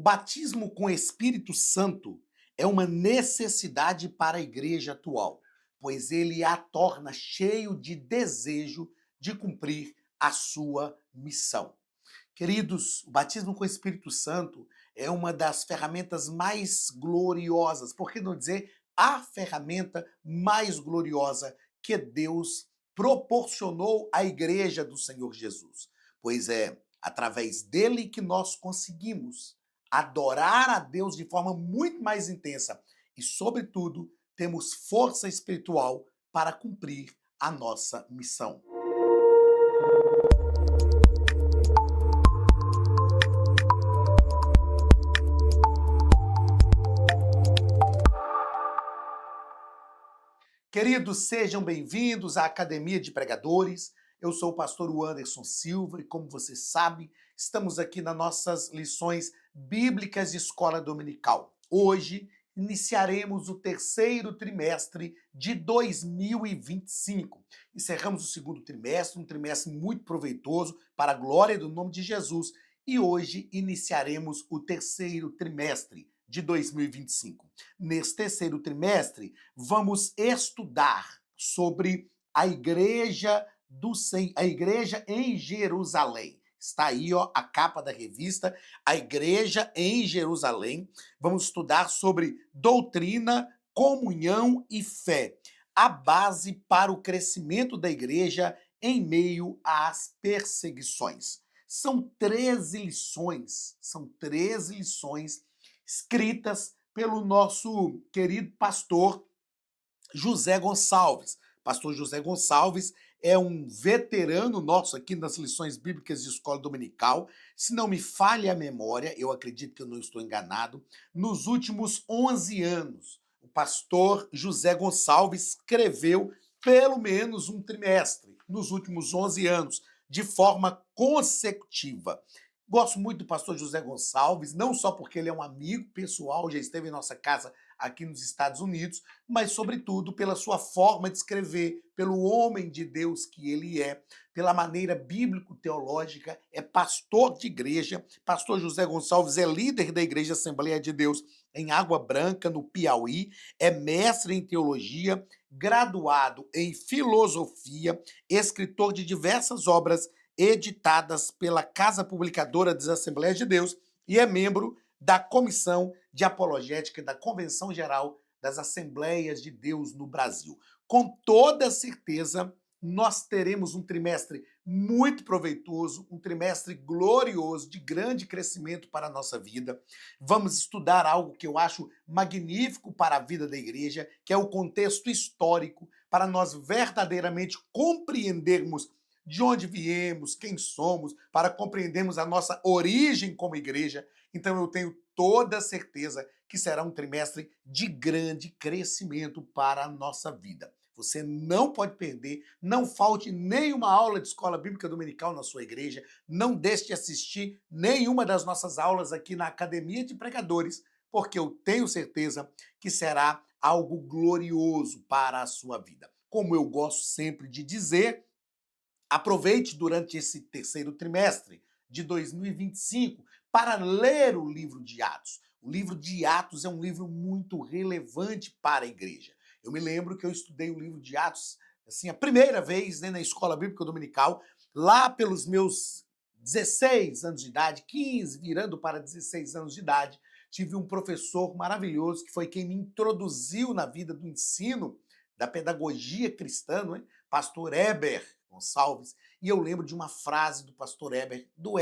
O batismo com o Espírito Santo é uma necessidade para a igreja atual, pois ele a torna cheio de desejo de cumprir a sua missão. Queridos, o batismo com o Espírito Santo é uma das ferramentas mais gloriosas, por que não dizer a ferramenta mais gloriosa que Deus proporcionou à igreja do Senhor Jesus. Pois é através dele que nós conseguimos adorar a Deus de forma muito mais intensa e, sobretudo, temos força espiritual para cumprir a nossa missão. Queridos, sejam bem-vindos à Academia de Pregadores. Eu sou o pastor Anderson Silva e, como você sabe, estamos aqui nas nossas lições bíblicas de escola dominical. Hoje iniciaremos o terceiro trimestre de 2025. Encerramos o segundo trimestre, um trimestre muito proveitoso para a glória do nome de Jesus. E hoje iniciaremos o terceiro trimestre de 2025. Nesse terceiro trimestre, vamos estudar sobre a igreja a igreja em Jerusalém. Está aí, ó, a capa da revista, a igreja em Jerusalém. Vamos estudar sobre doutrina, comunhão e fé, a base para o crescimento da igreja em meio às perseguições. São 13 lições escritas pelo nosso querido pastor José Gonçalves. Pastor José Gonçalves é um veterano nosso aqui nas lições bíblicas de escola dominical. Se não me falha a memória, eu acredito que eu não estou enganado, nos últimos 11 anos, o pastor José Gonçalves escreveu pelo menos um trimestre, nos últimos 11 anos, de forma consecutiva. Gosto muito do pastor José Gonçalves, não só porque ele é um amigo pessoal, já esteve em nossa casa aqui nos Estados Unidos, mas, sobretudo, pela sua forma de escrever, pelo homem de Deus que ele é, pela maneira bíblico-teológica, é pastor de igreja. Pastor José Gonçalves é líder da Igreja Assembleia de Deus em Água Branca, no Piauí, é mestre em teologia, graduado em filosofia, escritor de diversas obras editadas pela Casa Publicadora das Assembleias de Deus e é membro da Comissão de Apologética da Convenção Geral das Assembleias de Deus no Brasil. Com toda certeza, nós teremos um trimestre muito proveitoso, um trimestre glorioso, de grande crescimento para a nossa vida. Vamos estudar algo que eu acho magnífico para a vida da igreja, que é o contexto histórico, para nós verdadeiramente compreendermos de onde viemos, quem somos, para compreendermos a nossa origem como igreja. Então eu tenho toda certeza que será um trimestre de grande crescimento para a nossa vida. Você não pode perder, não falte nenhuma aula de escola bíblica dominical na sua igreja, não deixe de assistir nenhuma das nossas aulas aqui na Academia de Pregadores, porque eu tenho certeza que será algo glorioso para a sua vida. Como eu gosto sempre de dizer, aproveite durante esse terceiro trimestre de 2025 para ler o livro de Atos. O livro de Atos é um livro muito relevante para a igreja. Eu me lembro que eu estudei o livro de Atos assim, a primeira vez, né, na escola bíblica dominical, lá pelos meus 16 anos de idade, 15, virando para 16 anos de idade. Tive um professor maravilhoso que foi quem me introduziu na vida do ensino da pedagogia cristã, não é? Pastor Heber Gonçalves, e eu lembro de uma frase do pastor Heber, do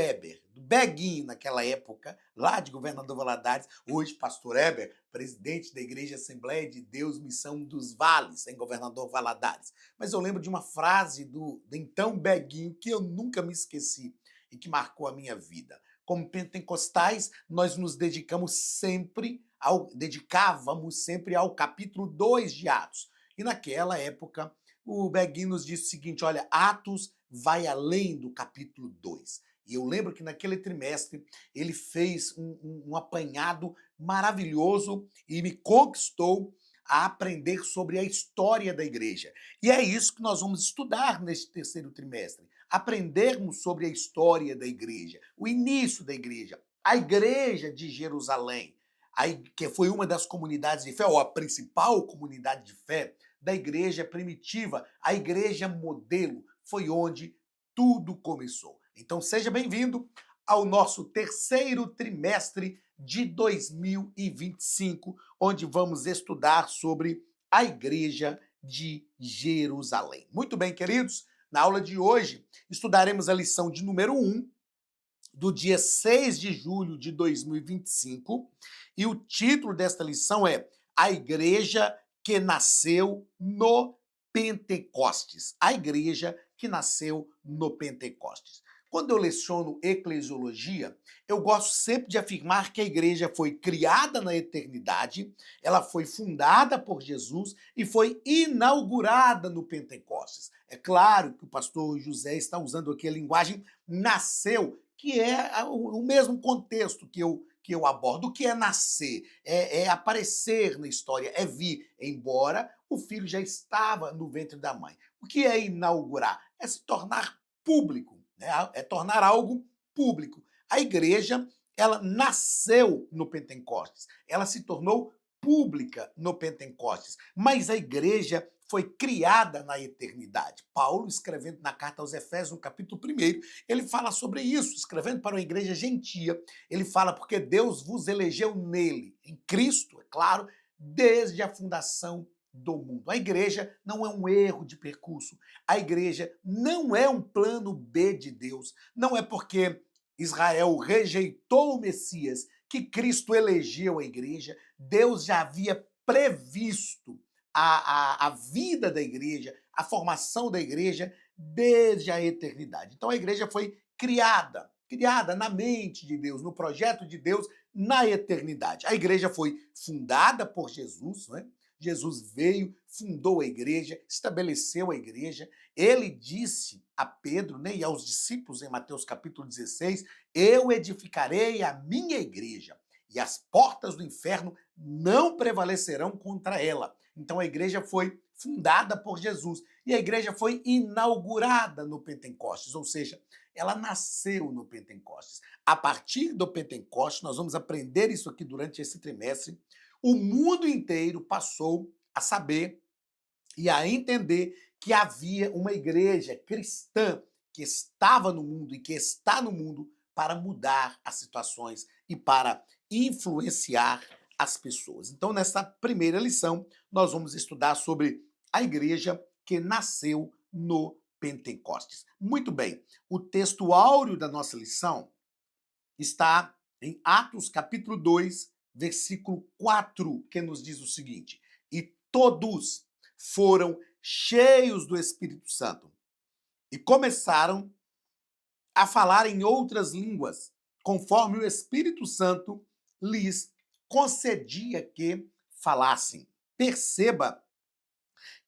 Beguinho naquela época, lá de Governador Valadares, hoje pastor Heber, presidente da Igreja Assembleia de Deus Missão dos Vales, em Governador Valadares. Mas eu lembro de uma frase do então Beguinho que eu nunca me esqueci e que marcou a minha vida. Como pentecostais, nós nos dedicávamos sempre ao capítulo 2 de Atos. E naquela época, o Beguinho nos disse o seguinte: olha, Atos vai além do capítulo 2. E eu lembro que naquele trimestre ele fez um apanhado maravilhoso e me conquistou a aprender sobre a história da igreja. E é isso que nós vamos estudar neste terceiro trimestre. Aprendermos sobre a história da igreja, o início da igreja, A igreja de Jerusalém, que foi uma das comunidades de fé, ou a principal comunidade de fé da igreja primitiva, a igreja modelo, foi onde tudo começou. Então seja bem-vindo ao nosso terceiro trimestre de 2025, onde vamos estudar sobre a igreja de Jerusalém. Muito bem, queridos, na aula de hoje estudaremos a lição de número 1, do dia 6 de julho de 2025, e o título desta lição é A Igreja que Nasceu no Pentecostes. A Igreja que Nasceu no Pentecostes. Quando eu leciono eclesiologia, eu gosto sempre de afirmar que a igreja foi criada na eternidade, ela foi fundada por Jesus e foi inaugurada no Pentecostes. É claro que o pastor José está usando aqui a linguagem nasceu, que é o mesmo contexto que eu abordo. O que é nascer? É aparecer na história, é vir, embora o filho já estava no ventre da mãe. O que é inaugurar? É se tornar público, né? É tornar algo público. A igreja, ela nasceu no Pentecostes, ela se tornou pública no Pentecostes, mas a igreja foi criada na eternidade. Paulo, escrevendo na carta aos Efésios, no capítulo 1, ele fala sobre isso, escrevendo para uma igreja gentia. Ele fala porque Deus vos elegeu nele, em Cristo, é claro, desde a fundação do mundo. A igreja não é um erro de percurso. A igreja não é um plano B de Deus. Não é porque Israel rejeitou o Messias que Cristo elegeu a igreja. Deus já havia previsto a vida da igreja, a formação da igreja desde a eternidade. Então a igreja foi criada na mente de Deus, no projeto de Deus, na eternidade. A igreja foi fundada por Jesus, né? Jesus veio, fundou a igreja, estabeleceu a igreja. Ele disse a Pedro, né, e aos discípulos em Mateus capítulo 16, eu edificarei a minha igreja e as portas do inferno não prevalecerão contra ela. Então a igreja foi fundada por Jesus e a igreja foi inaugurada no Pentecostes, ou seja, ela nasceu no Pentecostes. A partir do Pentecostes, nós vamos aprender isso aqui durante esse trimestre, o mundo inteiro passou a saber e a entender que havia uma igreja cristã que estava no mundo e que está no mundo para mudar as situações e para influenciar as pessoas. Então, nessa primeira lição, nós vamos estudar sobre a igreja que nasceu no Pentecostes. Muito bem, o texto áureo da nossa lição está em Atos capítulo 2, versículo 4, que nos diz o seguinte: e todos foram cheios do Espírito Santo e começaram a falar em outras línguas, conforme o Espírito Santo lhes concedia que falassem. Perceba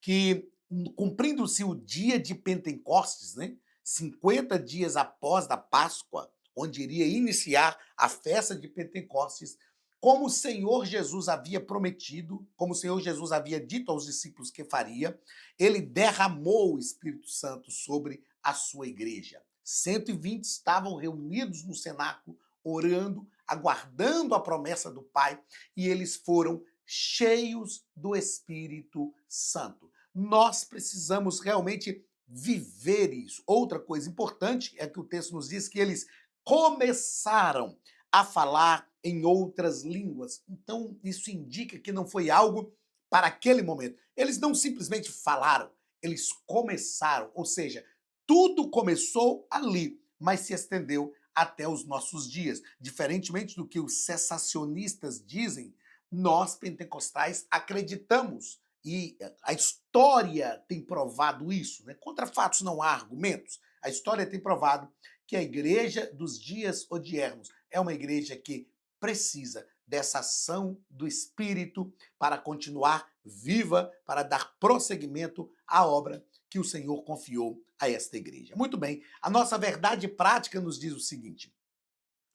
que, cumprindo-se o dia de Pentecostes, né, 50 dias após da Páscoa, onde iria iniciar a festa de Pentecostes, como o Senhor Jesus havia prometido, como o Senhor Jesus havia dito aos discípulos que faria, ele derramou o Espírito Santo sobre a sua igreja. 120 estavam reunidos no cenáculo, orando, aguardando a promessa do Pai, e eles foram cheios do Espírito Santo. Nós precisamos realmente viver isso. Outra coisa importante é que o texto nos diz que eles começaram a falar em outras línguas. Então, isso indica que não foi algo para aquele momento. Eles não simplesmente falaram, eles começaram. Ou seja, tudo começou ali, mas se estendeu até os nossos dias. Diferentemente do que os cessacionistas dizem, nós, pentecostais, acreditamos, e a história tem provado isso, né? Contra fatos não há argumentos. A história tem provado que a igreja dos dias odiernos é uma igreja que precisa dessa ação do Espírito para continuar viva, para dar prosseguimento à obra que o Senhor confiou a esta igreja. Muito bem, a nossa verdade prática nos diz o seguinte: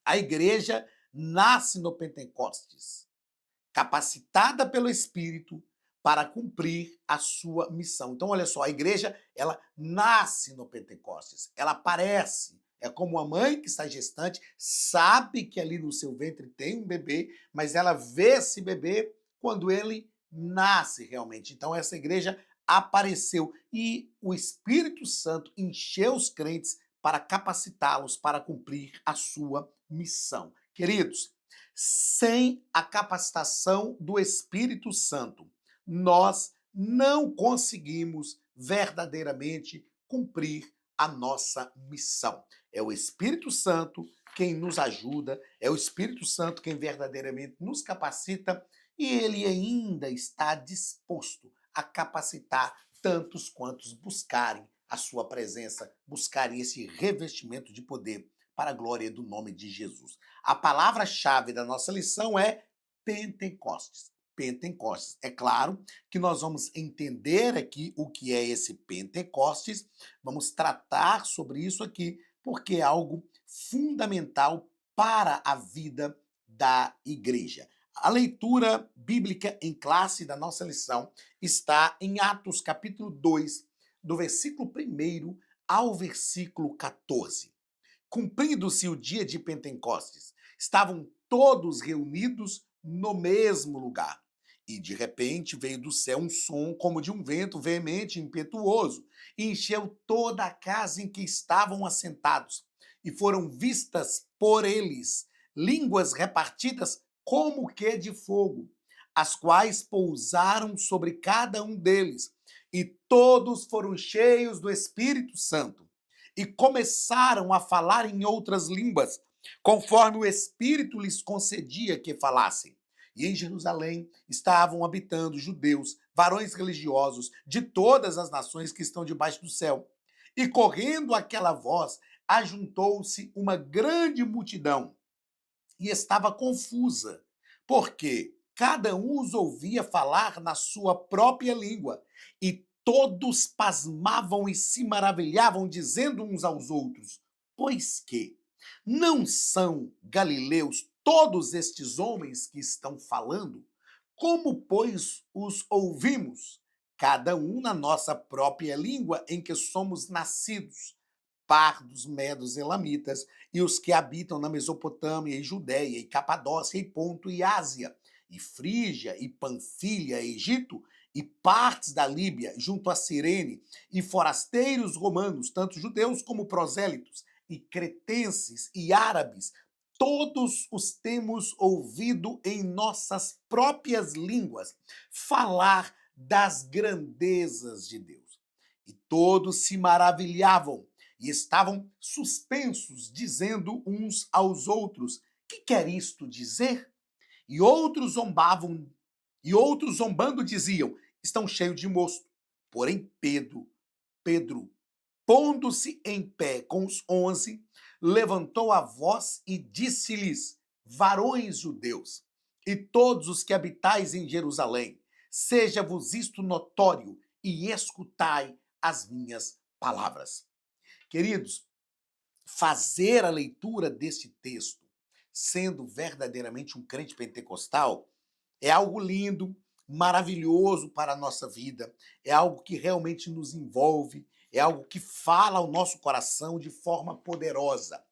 a igreja nasce no Pentecostes, capacitada pelo Espírito para cumprir a sua missão. Então, olha só, a igreja, ela nasce no Pentecostes, ela aparece É como uma mãe que está gestante, sabe que ali no seu ventre tem um bebê, mas ela vê esse bebê quando ele nasce realmente. Então essa igreja apareceu e o Espírito Santo encheu os crentes para capacitá-los para cumprir a sua missão. Queridos, sem a capacitação do Espírito Santo, nós não conseguimos verdadeiramente cumprir a nossa missão. É o Espírito Santo quem nos ajuda, é o Espírito Santo quem verdadeiramente nos capacita e ele ainda está disposto a capacitar tantos quantos buscarem a sua presença, buscarem esse revestimento de poder para a glória do nome de Jesus. A palavra-chave da nossa lição é Pentecostes. Pentecostes. É claro que nós vamos entender aqui o que é esse Pentecostes, vamos tratar sobre isso aqui, porque é algo fundamental para a vida da igreja. A leitura bíblica em classe da nossa lição está em Atos capítulo 2, do versículo 1 ao versículo 14. Cumprindo-se o dia de Pentecostes, estavam todos reunidos no mesmo lugar. E de repente veio do céu um som como de um vento veemente e impetuoso, e encheu toda a casa em que estavam assentados. E foram vistas por eles línguas repartidas como que de fogo, as quais pousaram sobre cada um deles. E todos foram cheios do Espírito Santo e começaram a falar em outras línguas, conforme o Espírito lhes concedia que falassem. E em Jerusalém estavam habitando judeus, varões religiosos de todas as nações que estão debaixo do céu. E correndo aquela voz, ajuntou-se uma grande multidão e estava confusa, porque cada um os ouvia falar na sua própria língua, e todos pasmavam e se maravilhavam, dizendo uns aos outros: pois que não são galileus todos estes homens que estão falando? Como, pois, os ouvimos? Cada um na nossa própria língua em que somos nascidos, pardos, medos, elamitas, e os que habitam na Mesopotâmia, e Judéia, e Capadócia, e Ponto, e Ásia, e Frígia, e Panfilha, e Egito, e partes da Líbia, junto a Cirene, e forasteiros romanos, tanto judeus como prosélitos, e cretenses, e árabes, todos os temos ouvido em nossas próprias línguas falar das grandezas de Deus. E todos se maravilhavam e estavam suspensos, dizendo uns aos outros: que quer isto dizer? E outros zombavam, e outros zombando diziam: estão cheios de mosto. Porém Pedro, pondo-se em pé com os 11, levantou a voz e disse-lhes: varões judeus, e todos os que habitais em Jerusalém, seja-vos isto notório, e escutai as minhas palavras. Queridos, fazer a leitura deste texto, sendo verdadeiramente um crente pentecostal, é algo lindo, maravilhoso para a nossa vida, é algo que realmente nos envolve, é algo que fala ao nosso coração de forma poderosa.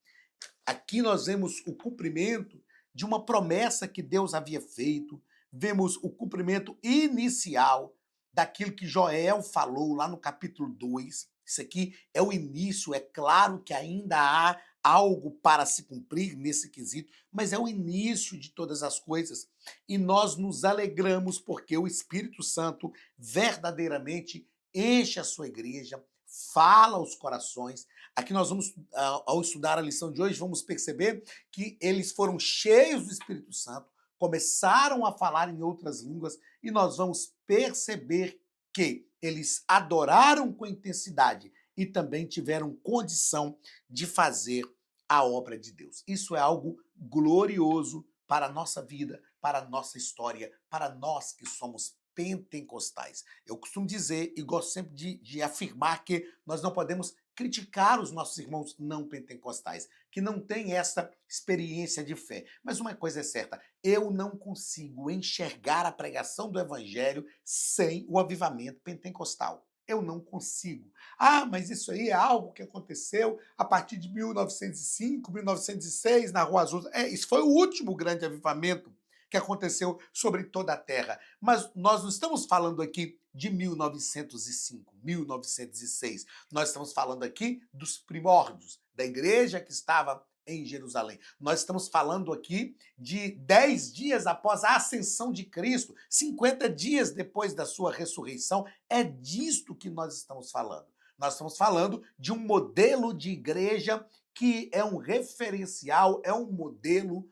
Aqui nós vemos o cumprimento de uma promessa que Deus havia feito, vemos o cumprimento inicial daquilo que Joel falou lá no capítulo 2. Isso aqui é o início, é claro que ainda há algo para se cumprir nesse quesito, mas é o início de todas as coisas. E nós nos alegramos porque o Espírito Santo verdadeiramente enche a sua igreja, fala aos corações. Aqui nós vamos, ao estudar a lição de hoje, vamos perceber que eles foram cheios do Espírito Santo, começaram a falar em outras línguas e nós vamos perceber que eles adoraram com intensidade e também tiveram condição de fazer a obra de Deus. Isso é algo glorioso para a nossa vida, para a nossa história, para nós que somos pentecostais. Eu costumo dizer e gosto sempre de afirmar que nós não podemos criticar os nossos irmãos não pentecostais, que não têm essa experiência de fé. Mas uma coisa é certa, eu não consigo enxergar a pregação do evangelho sem o avivamento pentecostal. Eu não consigo. Ah, mas isso aí é algo que aconteceu a partir de 1905, 1906, na Rua Azul. Isso foi o último grande avivamento que aconteceu sobre toda a Terra. Mas nós não estamos falando aqui de 1905, 1906. Nós estamos falando aqui dos primórdios, da igreja que estava em Jerusalém. Nós estamos falando aqui de 10 dias após a ascensão de Cristo, 50 dias depois da sua ressurreição. É disto que nós estamos falando. Nós estamos falando de um modelo de igreja que é um referencial, é um modelo,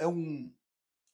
um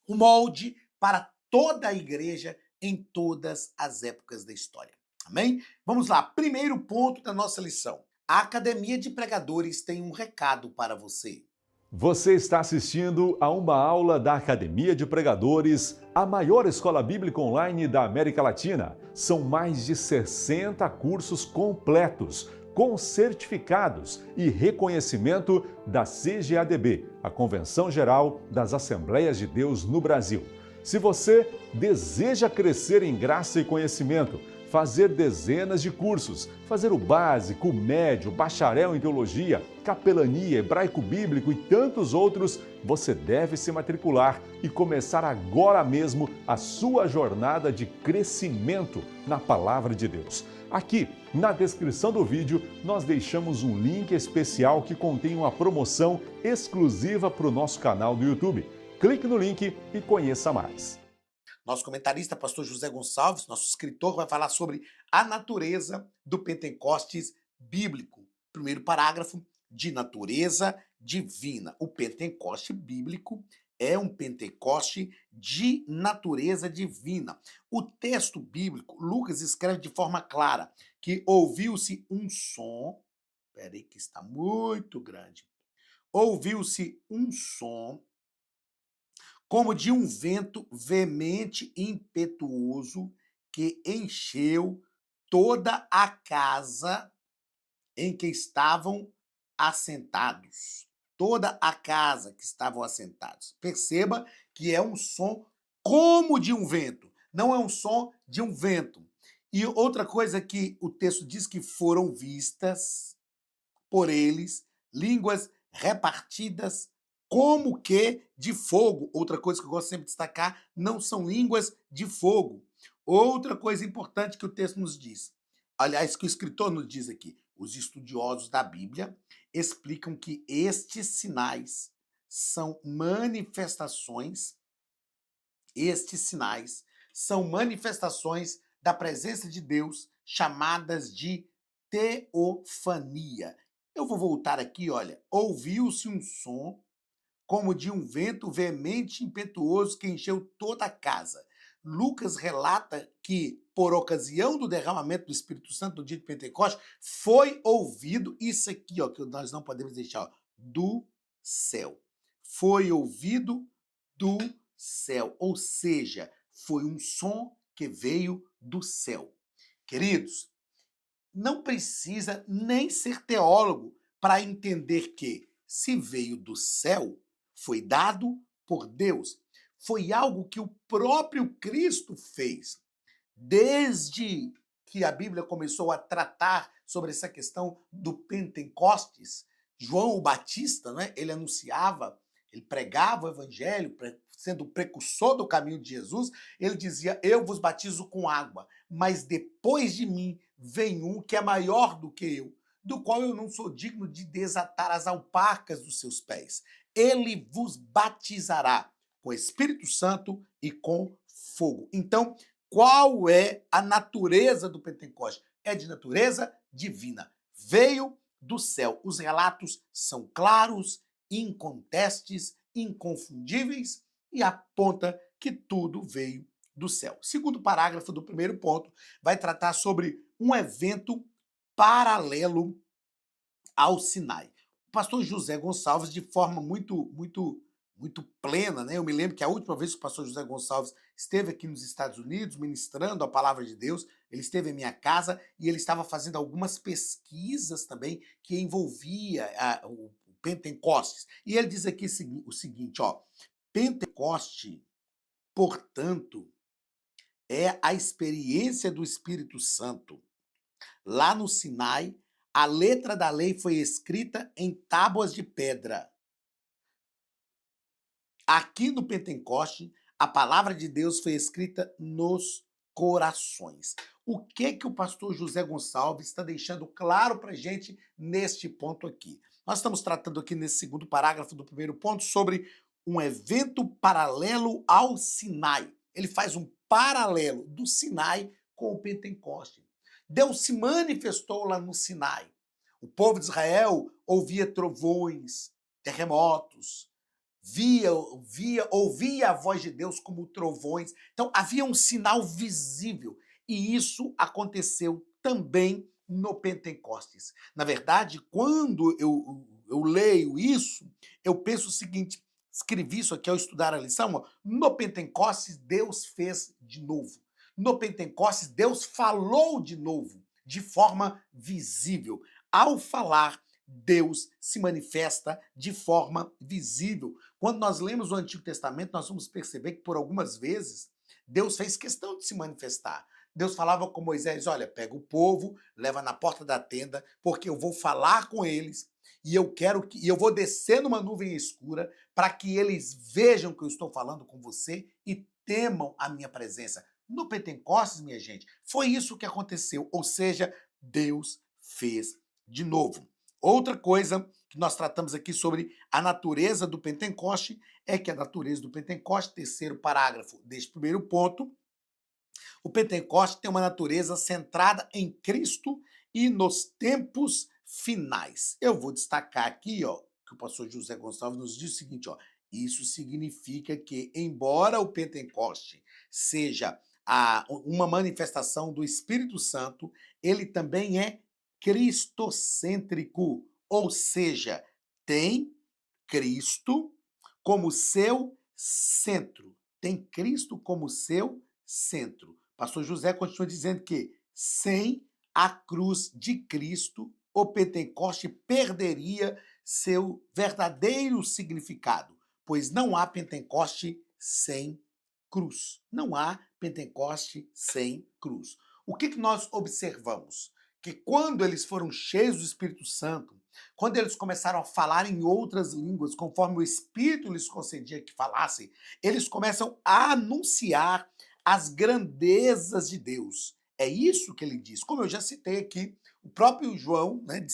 molde para toda a igreja em todas as épocas da história. Amém? Vamos lá, primeiro ponto da nossa lição. A Academia de Pregadores tem um recado para você. Você está assistindo a uma aula da Academia de Pregadores, a maior escola bíblica online da América Latina. São mais de 60 cursos completos, com certificados e reconhecimento da CGADB, a Convenção Geral das Assembleias de Deus no Brasil. Se você deseja crescer em graça e conhecimento, fazer dezenas de cursos, fazer o básico, o médio, bacharel em teologia, capelania, hebraico bíblico e tantos outros, você deve se matricular e começar agora mesmo a sua jornada de crescimento na Palavra de Deus. Aqui, na descrição do vídeo, nós deixamos um link especial que contém uma promoção exclusiva para o nosso canal do YouTube. Clique no link e conheça mais. Nosso comentarista, pastor José Gonçalves, nosso escritor, vai falar sobre a natureza do Pentecostes bíblico. Primeiro parágrafo, de natureza divina. O Pentecoste bíblico é um Pentecoste de natureza divina. O texto bíblico, Lucas escreve de forma clara que ouviu-se um som, peraí que está muito grande, ouviu-se um som como de um vento veemente e impetuoso que encheu toda a casa em que estavam assentados. Toda a casa que estavam assentados. Perceba que é um som como de um vento, não é um som de um vento. E outra coisa que o texto diz que foram vistas por eles línguas repartidas como que de fogo. Outra coisa que eu gosto sempre de destacar, não são línguas de fogo. Outra coisa importante que o texto nos diz, aliás, que o escritor nos diz aqui, os estudiosos da Bíblia explicam que estes sinais são manifestações, da presença de Deus, chamadas de teofania. Eu vou voltar aqui, olha. Ouviu-se um som como de um vento veemente e impetuoso que encheu toda a casa. Lucas relata que, por ocasião do derramamento do Espírito Santo no dia de Pentecostes, foi ouvido isso aqui, ó, que nós não podemos deixar, ó, do céu. Foi ouvido do céu, ou seja, foi um som que veio do céu. Queridos, não precisa nem ser teólogo para entender que, se veio do céu, foi dado por Deus. Foi algo que o próprio Cristo fez. Desde que a Bíblia começou a tratar sobre essa questão do Pentecostes, João o Batista, né, ele anunciava, ele pregava o evangelho, sendo o precursor do caminho de Jesus, ele dizia, eu vos batizo com água, mas depois de mim vem um que é maior do que eu, do qual eu não sou digno de desatar as alparcas dos seus pés. Ele vos batizará com Espírito Santo e com fogo. Então, qual é a natureza do Pentecoste? É de natureza divina. Veio do céu. Os relatos são claros, incontestes, inconfundíveis e aponta que tudo veio do céu. Segundo parágrafo do primeiro ponto vai tratar sobre um evento paralelo ao Sinai. O pastor José Gonçalves, de forma muito plena, né? Eu me lembro que a última vez que o pastor José Gonçalves esteve aqui nos Estados Unidos ministrando a palavra de Deus, ele esteve em minha casa e ele estava fazendo algumas pesquisas também que envolvia o Pentecostes. E ele diz aqui o seguinte, ó, Pentecoste, portanto, é a experiência do Espírito Santo. Lá no Sinai, a letra da lei foi escrita em tábuas de pedra. Aqui no Pentecoste, a palavra de Deus foi escrita nos corações. O que o pastor José Gonçalves está deixando claro para a gente neste ponto aqui? Nós estamos tratando aqui nesse segundo parágrafo do primeiro ponto sobre um evento paralelo ao Sinai. Ele faz um paralelo do Sinai com o Pentecoste. Deus se manifestou lá no Sinai. O povo de Israel ouvia trovões, terremotos, ouvia a voz de Deus como trovões. Então havia um sinal visível e isso aconteceu também no Pentecostes. Na verdade, quando eu leio isso, eu penso o seguinte, escrevi isso aqui ao estudar a lição, ó, no Pentecostes Deus fez de novo. No Pentecostes Deus falou de novo, de forma visível. Ao falar, Deus se manifesta de forma visível. Quando nós lemos o Antigo Testamento, nós vamos perceber que por algumas vezes Deus fez questão de se manifestar. Deus falava com Moisés, olha, pega o povo, leva na porta da tenda, porque eu vou falar com eles e eu vou descer numa nuvem escura para que eles vejam que eu estou falando com você e temam a minha presença. No Pentecostes, minha gente, foi isso que aconteceu, ou seja, Deus fez de novo. Outra coisa que nós tratamos aqui sobre a natureza do Pentecoste é que a natureza do Pentecoste, terceiro parágrafo deste primeiro ponto, o Pentecoste tem uma natureza centrada em Cristo e nos tempos finais. Eu vou destacar aqui, ó, que o pastor José Gonçalves nos diz o seguinte, ó, isso significa que, embora o Pentecoste seja uma manifestação do Espírito Santo, ele também é cristocêntrico, ou seja, tem Cristo como seu centro. Tem Cristo como seu centro. Pastor José continua dizendo que sem a cruz de Cristo, o Pentecoste perderia seu verdadeiro significado, pois não há Pentecoste sem cruz. Não há Pentecoste sem cruz. O que nós observamos? Que quando eles foram cheios do Espírito Santo, quando eles começaram a falar em outras línguas, conforme o Espírito lhes concedia que falassem, eles começam a anunciar as grandezas de Deus. É isso que ele diz. Como eu já citei aqui, o próprio João, né,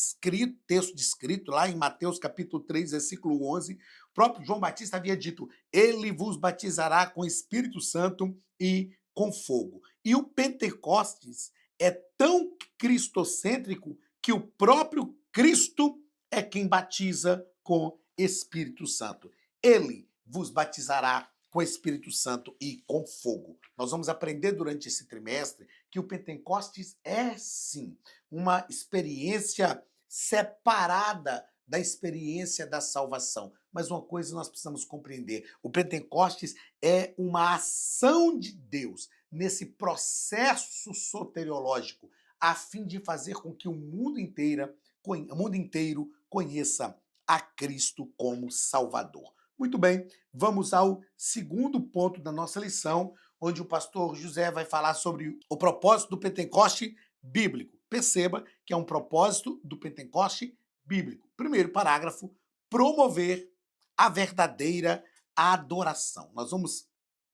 texto descrito lá em Mateus capítulo 3, versículo 11, o próprio João Batista havia dito, ele vos batizará com Espírito Santo e com fogo. E o Pentecostes é tão cristocêntrico que o próprio Cristo é quem batiza com Espírito Santo. Ele vos batizará com Espírito Santo e com fogo. Nós vamos aprender durante esse trimestre que o Pentecostes é, sim, uma experiência separada da experiência da salvação. Mas uma coisa nós precisamos compreender, o Pentecostes é uma ação de Deus nesse processo soteriológico, a fim de fazer com que o mundo inteiro conheça a Cristo como Salvador. Muito bem, vamos ao segundo ponto da nossa lição, onde o pastor José vai falar sobre o propósito do Pentecoste bíblico. Perceba que é um propósito do Pentecoste bíblico. Primeiro parágrafo, promover a verdadeira adoração. Nós vamos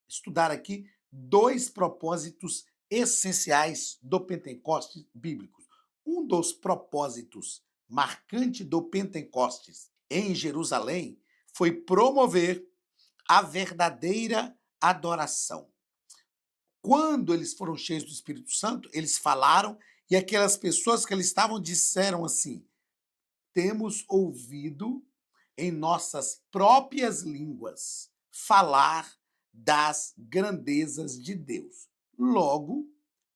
estudar aqui dois propósitos essenciais do Pentecostes bíblico. Um dos propósitos marcantes do Pentecostes em Jerusalém foi promover a verdadeira adoração. Quando eles foram cheios do Espírito Santo, eles falaram e aquelas pessoas que eles estavam disseram assim, temos ouvido em nossas próprias línguas falar das grandezas de Deus. Logo,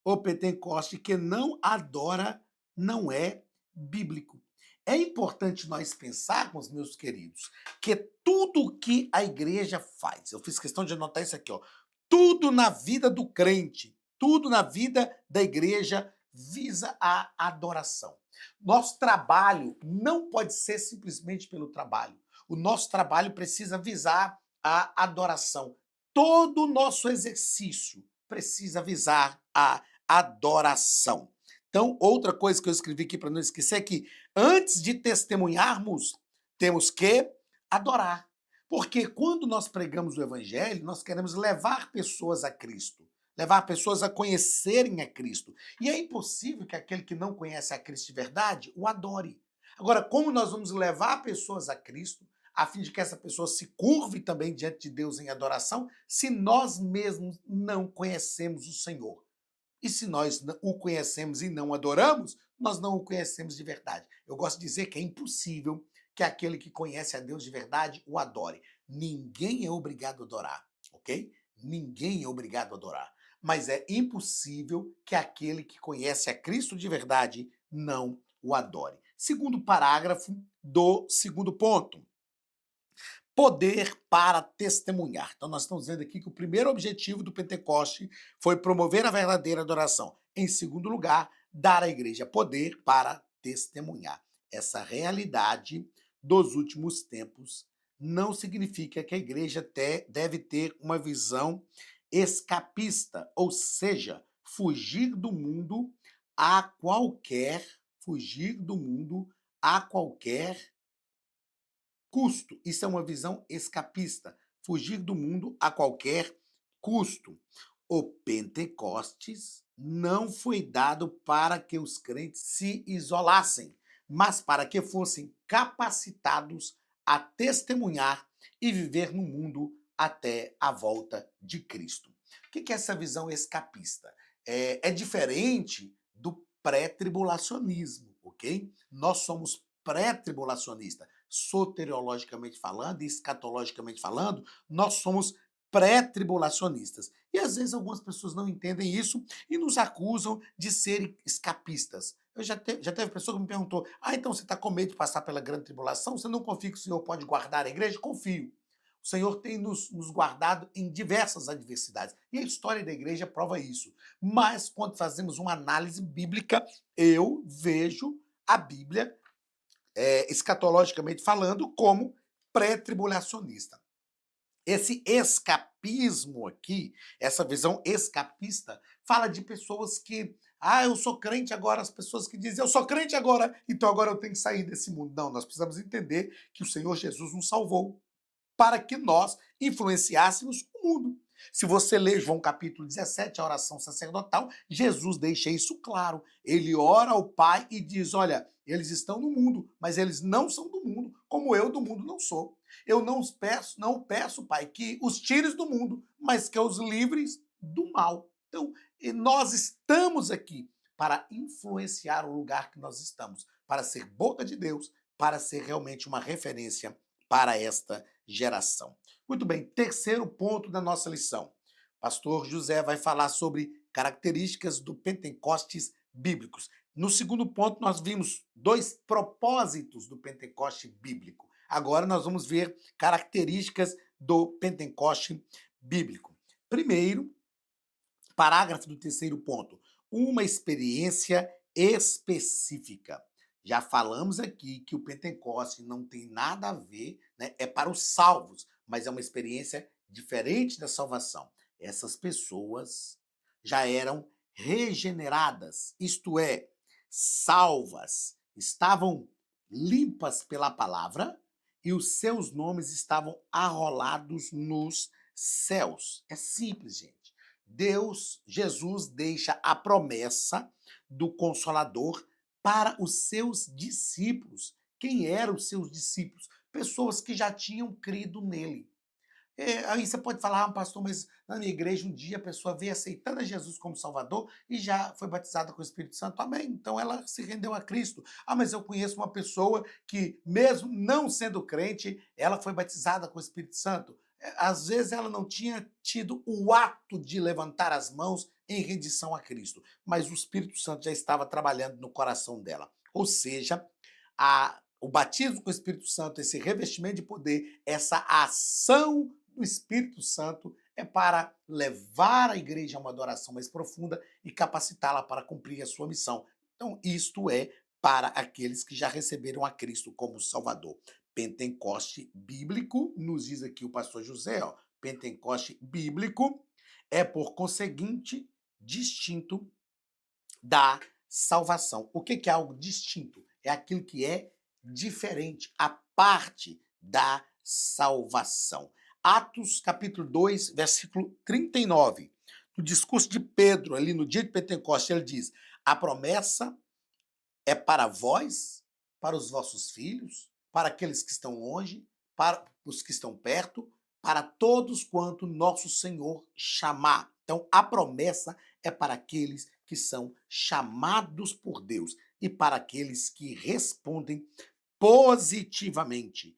o Pentecoste que não adora não é bíblico. É importante nós pensarmos, meus queridos, que tudo que a igreja faz, eu fiz questão de anotar isso aqui, ó, tudo na vida do crente, tudo na vida da igreja visa a adoração. Nosso trabalho não pode ser simplesmente pelo trabalho. O nosso trabalho precisa visar a adoração. Todo o nosso exercício precisa visar a adoração. Então, outra coisa que eu escrevi aqui para não esquecer é que antes de testemunharmos, temos que adorar. Porque quando nós pregamos o evangelho, nós queremos levar pessoas a Cristo, levar pessoas a conhecerem a Cristo. E é impossível que aquele que não conhece a Cristo de verdade o adore. Agora, como nós vamos levar pessoas a Cristo, a fim de que essa pessoa se curve também diante de Deus em adoração, se nós mesmos não conhecemos o Senhor? E se nós o conhecemos e não adoramos, nós não o conhecemos de verdade. Eu gosto de dizer que é impossível que aquele que conhece a Deus de verdade o adore. Ninguém é obrigado a adorar, ok? Ninguém é obrigado a adorar. Mas é impossível que aquele que conhece a Cristo de verdade não o adore. Segundo parágrafo do segundo ponto. Poder para testemunhar. Então, nós estamos vendo aqui que o primeiro objetivo do Pentecoste foi promover a verdadeira adoração. Em segundo lugar, dar à igreja poder para testemunhar. Essa realidade dos últimos tempos não significa que a igreja deve ter uma visão escapista, ou seja, fugir do mundo a qualquer custo. Isso é uma visão escapista. Fugir do mundo a qualquer custo. O Pentecostes não foi dado para que os crentes se isolassem, mas para que fossem capacitados a testemunhar e viver no mundo até a volta de Cristo. O que é essa visão escapista? É diferente do pré-tribulacionismo, ok? Nós somos pré-tribulacionistas. Soteriologicamente falando e escatologicamente falando, nós somos pré-tribulacionistas. E às vezes algumas pessoas não entendem isso e nos acusam de serem escapistas. Já teve pessoa que me perguntou: então você está com medo de passar pela grande tribulação? Você não confia que o Senhor pode guardar a igreja? Confio. O Senhor tem nos guardado em diversas adversidades. E a história da igreja prova isso. Mas quando fazemos uma análise bíblica, eu vejo a Bíblia escatologicamente falando, como pré-tribulacionista. Esse escapismo aqui, essa visão escapista, fala de pessoas que, eu sou crente agora, as pessoas que dizem, eu sou crente agora, então agora eu tenho que sair desse mundo. Não, nós precisamos entender que o Senhor Jesus nos salvou para que nós influenciássemos o mundo. Se você ler João capítulo 17, a oração sacerdotal, Jesus deixa isso claro. Ele ora ao Pai e diz, olha, eles estão no mundo, mas eles não são do mundo, como eu do mundo não sou. Eu não peço, Pai, que os tires do mundo, mas que os livres do mal. Então, nós estamos aqui para influenciar o lugar que nós estamos, para ser boca de Deus, para ser realmente uma referência para esta geração. Muito bem, terceiro ponto da nossa lição. Pastor José vai falar sobre características do Pentecostes bíblicos. No segundo ponto, nós vimos 2 propósitos do Pentecoste bíblico. Agora nós vamos ver características do Pentecoste bíblico. Primeiro, parágrafo do terceiro ponto, uma experiência específica. Já falamos aqui que o Pentecoste não tem nada a ver, né? É para os salvos, mas é uma experiência diferente da salvação. Essas pessoas já eram regeneradas, isto é, salvas, estavam limpas pela palavra e os seus nomes estavam arrolados nos céus. É simples, gente. Jesus deixa a promessa do Consolador para os seus discípulos. Quem eram os seus discípulos? Pessoas que já tinham crido nele. Aí você pode falar, pastor, mas na minha igreja um dia a pessoa veio aceitando a Jesus como Salvador e já foi batizada com o Espírito Santo. Amém. Então ela se rendeu a Cristo. Mas eu conheço uma pessoa que, mesmo não sendo crente, ela foi batizada com o Espírito Santo. Às vezes ela não tinha tido o ato de levantar as mãos em rendição a Cristo, mas o Espírito Santo já estava trabalhando no coração dela. Ou seja, o batismo com o Espírito Santo, esse revestimento de poder, essa ação do Espírito Santo é para levar a igreja a uma adoração mais profunda e capacitá-la para cumprir a sua missão. Então, isto é para aqueles que já receberam a Cristo como Salvador. Pentecoste bíblico, nos diz aqui o pastor José, Pentecoste bíblico é, por conseguinte, distinto da salvação. O que é algo distinto? É aquilo que é diferente, a parte da salvação. Atos capítulo 2, versículo 39. No discurso de Pedro, ali no dia de Pentecostes, ele diz: a promessa é para vós, para os vossos filhos, para aqueles que estão longe, para os que estão perto, para todos quanto nosso Senhor chamar. Então, a promessa é para aqueles que são chamados por Deus e para aqueles que respondem positivamente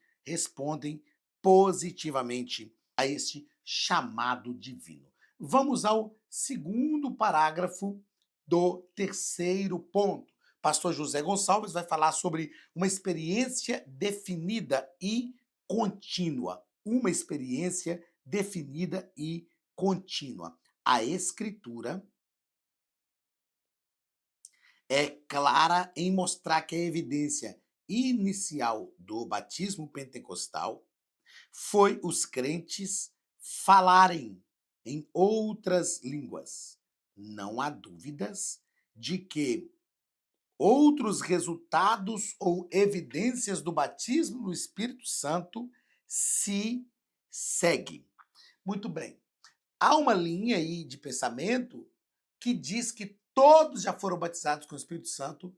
a este chamado divino. Vamos ao segundo parágrafo do terceiro ponto. Pastor José Gonçalves vai falar sobre uma experiência definida e contínua. Uma experiência definida e contínua. A Escritura é clara em mostrar que a evidência inicial do batismo pentecostal foi os crentes falarem em outras línguas. Não há dúvidas de que outros resultados ou evidências do batismo no Espírito Santo se seguem. Muito bem. Há uma linha aí de pensamento que diz que todos já foram batizados com o Espírito Santo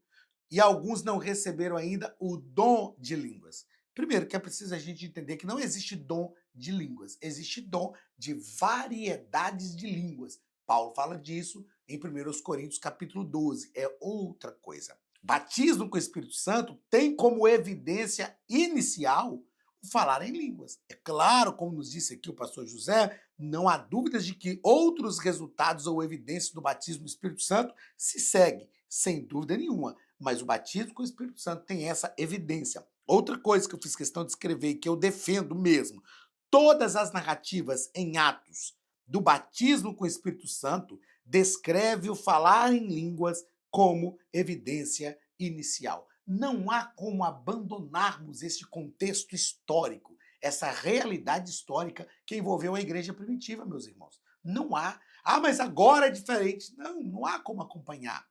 e alguns não receberam ainda o dom de línguas. Primeiro, que é preciso a gente entender que não existe dom de línguas, existe dom de variedades de línguas. Paulo fala disso em 1 Coríntios capítulo 12, é outra coisa. Batismo com o Espírito Santo tem como evidência inicial o falar em línguas. É claro, como nos disse aqui o pastor José, não há dúvidas de que outros resultados ou evidências do batismo no Espírito Santo se seguem, sem dúvida nenhuma. Mas o batismo com o Espírito Santo tem essa evidência. Outra coisa que eu fiz questão de escrever e que eu defendo mesmo, todas as narrativas em Atos do batismo com o Espírito Santo descreve o falar em línguas como evidência inicial. Não há como abandonarmos este contexto histórico, essa realidade histórica que envolveu a igreja primitiva, meus irmãos. Não há. Ah, mas agora é diferente. Não, não há como acompanhar.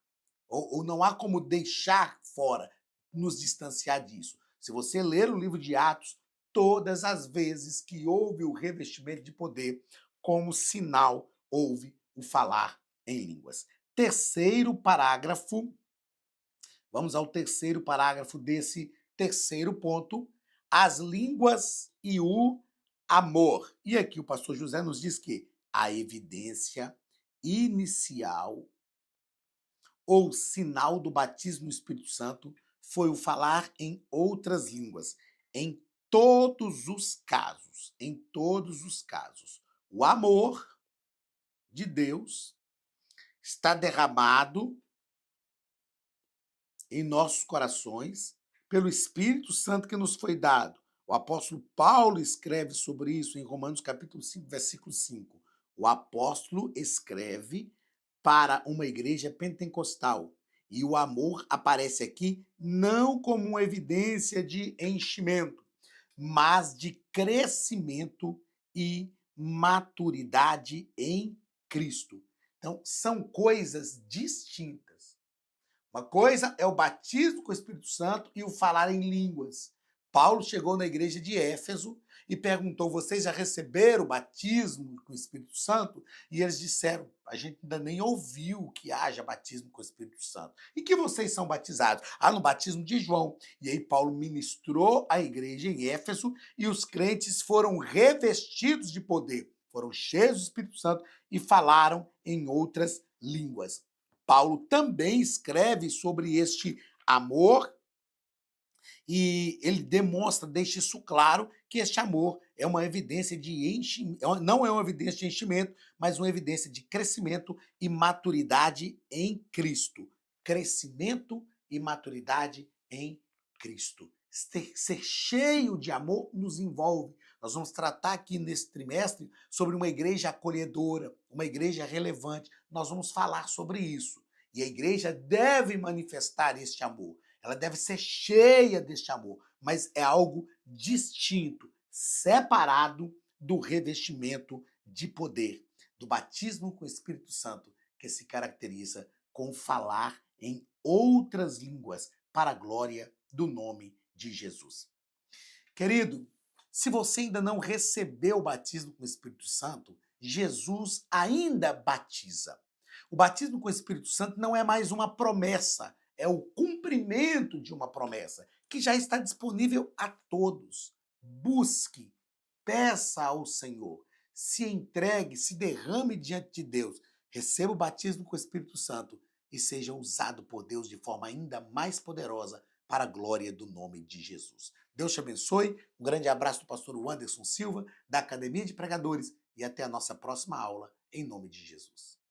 Ou não há como deixar fora, nos distanciar disso. Se você ler o livro de Atos, todas as vezes que houve o revestimento de poder, como sinal, houve o falar em línguas. Terceiro parágrafo, vamos ao terceiro parágrafo desse terceiro ponto, as línguas e o amor. E aqui o pastor José nos diz que a evidência inicial ou sinal do batismo no Espírito Santo foi o falar em outras línguas. Em todos os casos, o amor de Deus está derramado em nossos corações pelo Espírito Santo que nos foi dado. O apóstolo Paulo escreve sobre isso em Romanos capítulo 5, versículo 5. O apóstolo escreve para uma igreja pentecostal. E o amor aparece aqui não como uma evidência de enchimento, mas de crescimento e maturidade em Cristo. Então, são coisas distintas. Uma coisa é o batismo com o Espírito Santo e o falar em línguas. Paulo chegou na igreja de Éfeso e perguntou: vocês já receberam o batismo com o Espírito Santo? E eles disseram: a gente ainda nem ouviu que haja batismo com o Espírito Santo. E que vocês são batizados? Ah, no batismo de João. E aí Paulo ministrou a igreja em Éfeso e os crentes foram revestidos de poder, foram cheios do Espírito Santo e falaram em outras línguas. Paulo também escreve sobre este amor e ele demonstra, deixa isso claro, que este amor é uma evidência de enchimento, não é uma evidência de enchimento, mas uma evidência de crescimento e maturidade em Cristo. Crescimento e maturidade em Cristo. Ser cheio de amor nos envolve. Nós vamos tratar aqui nesse trimestre sobre uma igreja acolhedora, uma igreja relevante. Nós vamos falar sobre isso. E a igreja deve manifestar este amor. Ela deve ser cheia deste amor, mas é algo distinto, separado do revestimento de poder, do batismo com o Espírito Santo, que se caracteriza com falar em outras línguas para a glória do nome de Jesus. Querido, se você ainda não recebeu o batismo com o Espírito Santo, Jesus ainda batiza. O batismo com o Espírito Santo não é mais uma promessa, é o cumprimento de uma promessa que já está disponível a todos. Busque, peça ao Senhor, se entregue, se derrame diante de Deus, receba o batismo com o Espírito Santo e seja usado por Deus de forma ainda mais poderosa para a glória do nome de Jesus. Deus te abençoe, um grande abraço do pastor Anderson Silva, da Academia de Pregadores, e até a nossa próxima aula, em nome de Jesus.